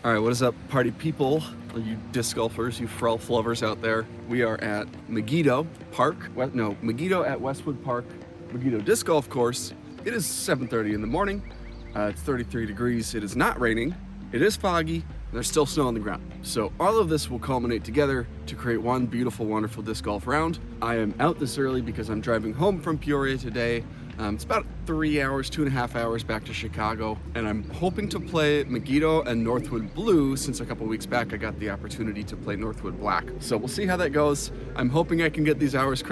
All right, what is up, party people, you disc golfers, you frolf lovers out there? We are at Megiddo Park, Megiddo at Westwood Park, Megiddo disc golf course. It is 7:30 in the morning. It's 33 degrees. It is not raining. It is foggy. And there's still snow on the ground. So all of this will culminate together to create one beautiful, wonderful disc golf round. I am out this early because I'm driving home from Peoria today. It's about 3 hours, 2.5 hours back to Chicago, and I'm hoping to play Megiddo and Northwood Blue since a couple weeks back I got the opportunity to play Northwood Black. So we'll see how that goes. I'm hoping I can get these rounds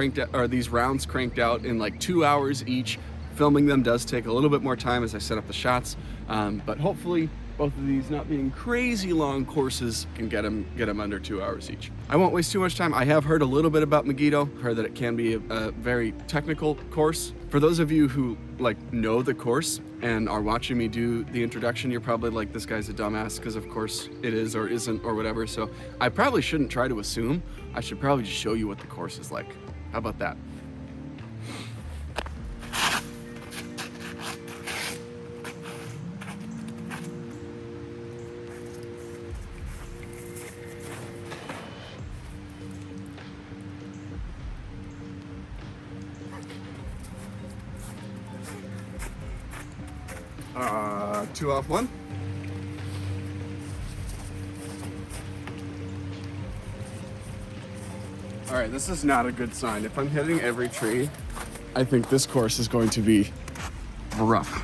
cranked out in like 2 hours each. Filming them does take a little bit more time as I set up the shots, but hopefully both of these, not being crazy long courses, can get them under 2 hours each. I won't waste too much time. I have heard a little bit about Megiddo, heard that it can be a very technical course. For those of you who know the course and are watching me do the introduction, you're probably like, this guy's a dumbass, because of course it is or isn't or whatever. So I probably shouldn't try to assume. I should probably just show you what the course is like. How about that? Two off one. All right, this is not a good sign. If I'm hitting every tree, I think this course is going to be rough.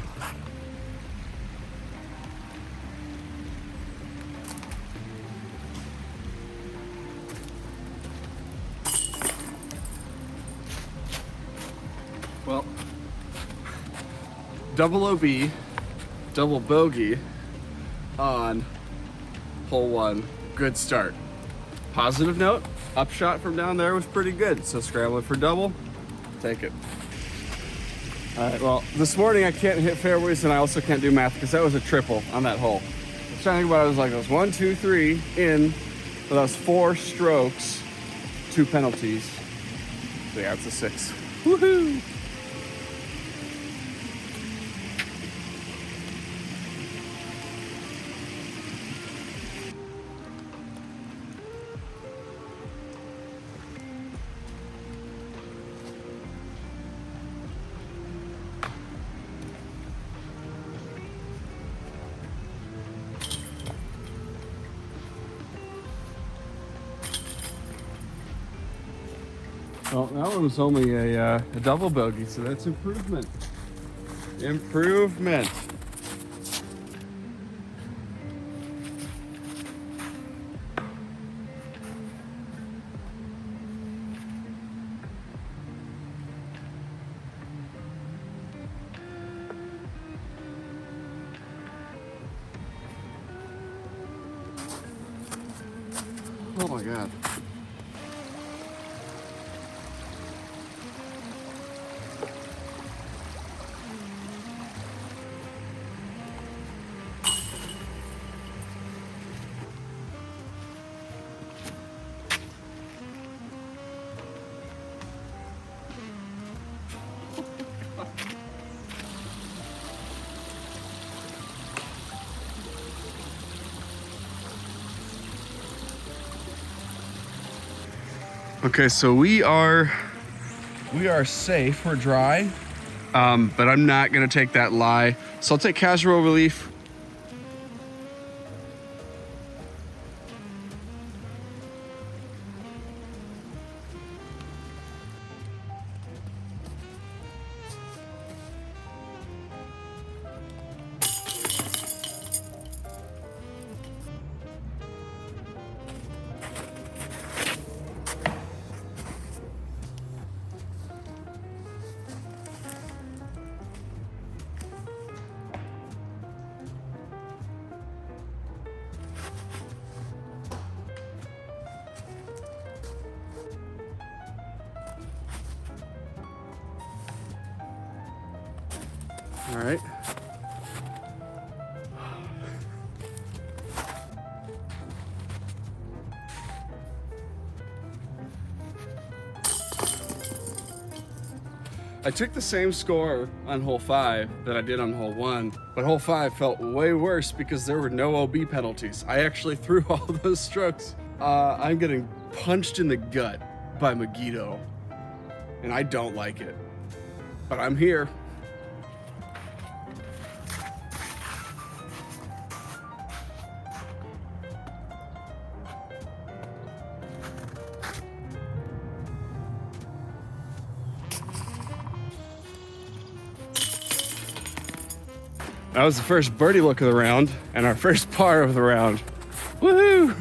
Well, double OB, double bogey on hole one. Good start. Positive note, upshot from down there was pretty good. So scrambling for double, take it. All right, well, this morning I can't hit fairways and I also can't do math because that was a triple on that hole. I was trying to think about it, I was like, it was 1, 2, 3 in, but that was 4 strokes, 2 penalties. So yeah, it's a 6. Woohoo! Well, that one was only a double bogey, so that's improvement. Improvement. Oh my God. Okay, so we are safe, we're dry, but I'm not gonna take that lie. So I'll take casual relief. All right. I took the same score on hole 5 that I did on hole 1, but hole 5 felt way worse because there were no OB penalties. I actually threw all those strokes. I'm getting punched in the gut by Megiddo, and I don't like it, but I'm here. That was the first birdie look of the round and our first par of the round. Woohoo!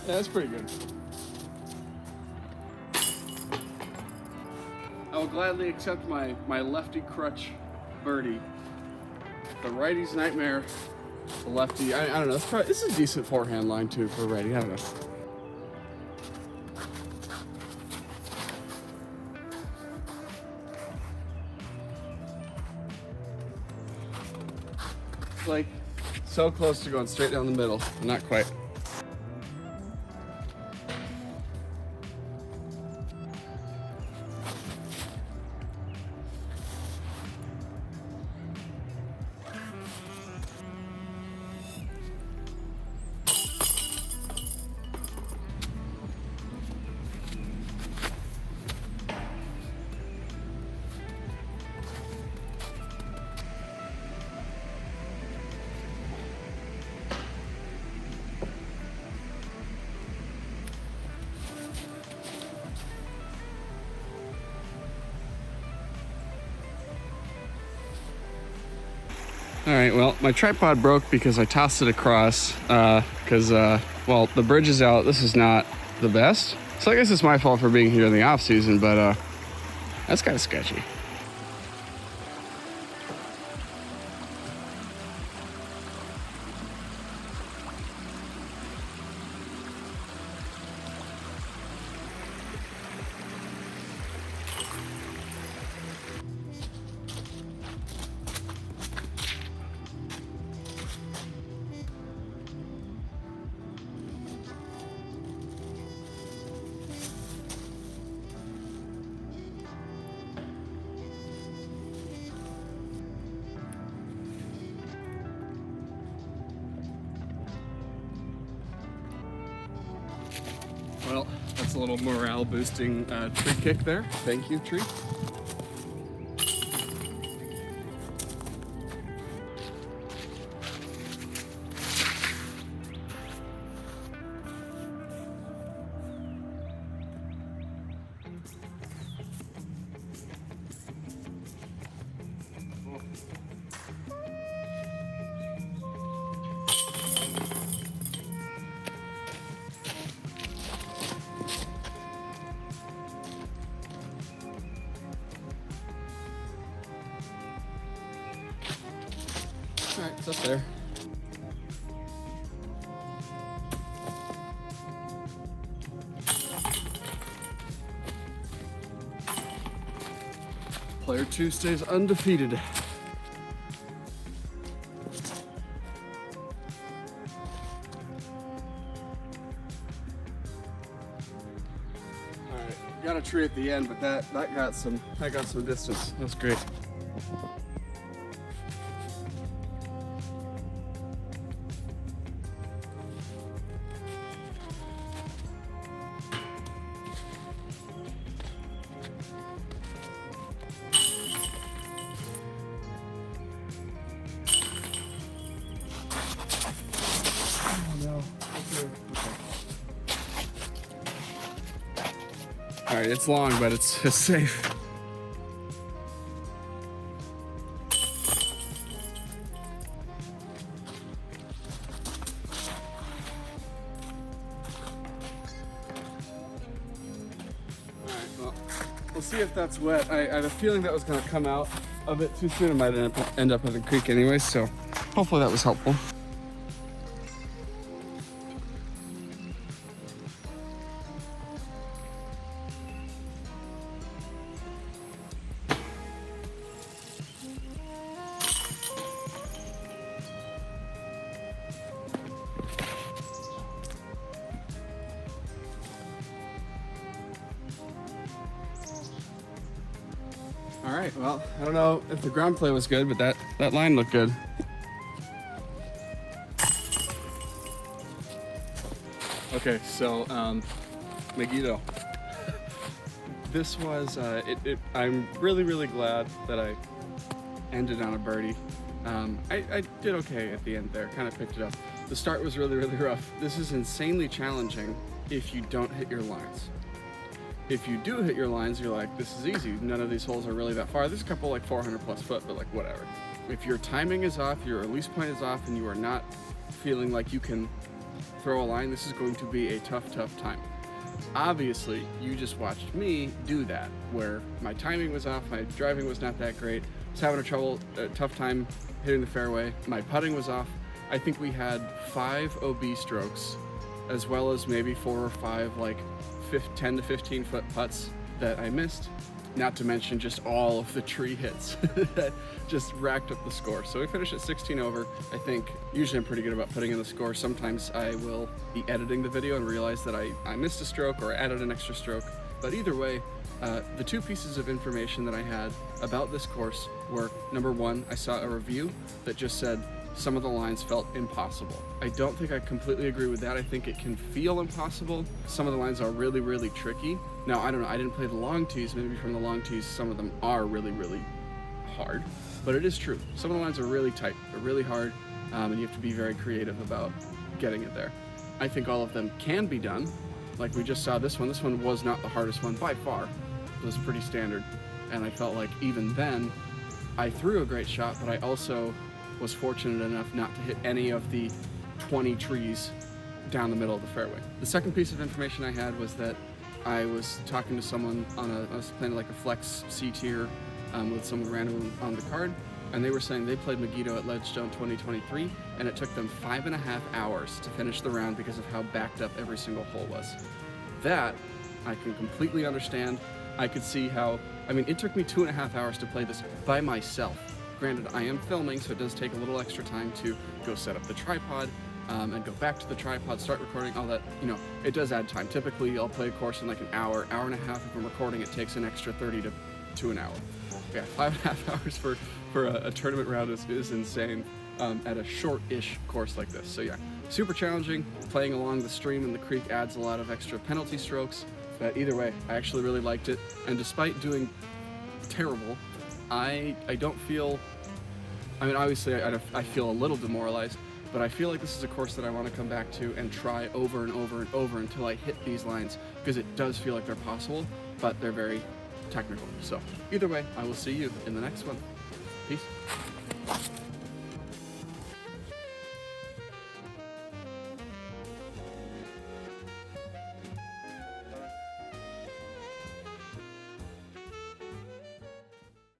Yeah, that's pretty good. I will gladly accept my lefty crutch birdie. The righty's nightmare. The lefty, I don't know. This is a decent forehand line too for a righty. I don't know. Like so close to going straight down the middle, not quite. All right, well, my tripod broke because I tossed it across well, the bridge is out. This is not the best. So I guess it's my fault for being here in the off season, but that's kind of sketchy. Well, that's a little morale boosting tree kick there. Thank you, tree. All right, it's up there. Player 2 stays undefeated. All right, got a tree at the end, but that got some distance. That's great. All right, it's long, but it's safe. All right, well, we'll see if that's wet. I had a feeling that was gonna come out a bit too soon. It might end up in the creek anyway, so hopefully that was helpful. All right, well, I don't know if the ground play was good, but that line looked good. Okay, so Megiddo. This was, I'm really glad that I ended on a birdie. I did okay at the end there, kind of picked it up. The start was really rough. This is insanely challenging if you don't hit your lines. If you do hit your lines, you're like, this is easy. None of these holes are really that far. There's a couple like 400 plus foot, but like whatever. If your timing is off, your release point is off, and you are not feeling like you can throw a line, this is going to be a tough time. Obviously, you just watched me do that, where my timing was off, my driving was not that great. I was having a tough time hitting the fairway. My putting was off. I think we had 5 OB strokes, as well as maybe 4 or 5 like 10 to 15 foot putts that I missed, not to mention just all of the tree hits that just racked up the score. So we finished at 16 over. I think usually I'm pretty good about putting in the score. Sometimes I will be editing the video and realize that I missed a stroke or added an extra stroke. But either way, the 2 pieces of information that I had about this course were, number 1, I saw a review that just said some of the lines felt impossible. I don't think I completely agree with that. I think it can feel impossible. Some of the lines are really tricky. Now, I don't know, I didn't play the long tees. Maybe from the long tees, some of them are really hard, but it is true. Some of the lines are really tight, they're really hard, and you have to be very creative about getting it there. I think all of them can be done. Like we just saw this one. This one was not the hardest one by far. It was pretty standard, and I felt like even then, I threw a great shot, but I also was fortunate enough not to hit any of the 20 trees down the middle of the fairway. The second piece of information I had was that I was talking to someone I was playing like a flex C tier with someone random on the card, and they were saying they played Megiddo at Ledgestone 2023, and it took them 5.5 hours to finish the round because of how backed up every single hole was. That I can completely understand. I could see how, I mean, it took me 2.5 hours to play this by myself. Granted, I am filming, so it does take a little extra time to go set up the tripod and go back to the tripod, start recording, all that. You know, it does add time. Typically, I'll play a course in like an hour and a half. If I'm recording, it takes an extra 30 to an hour. Yeah, 5.5 hours for a tournament round is insane at a short-ish course like this. So yeah, super challenging. Playing along the stream and the creek adds a lot of extra penalty strokes. But either way, I actually really liked it. And despite doing terrible, I don't feel, I mean, obviously I feel a little demoralized, but I feel like this is a course that I want to come back to and try over and over until I hit these lines, because it does feel like they're possible, but they're very technical. So either way, I will see you in the next one. Peace.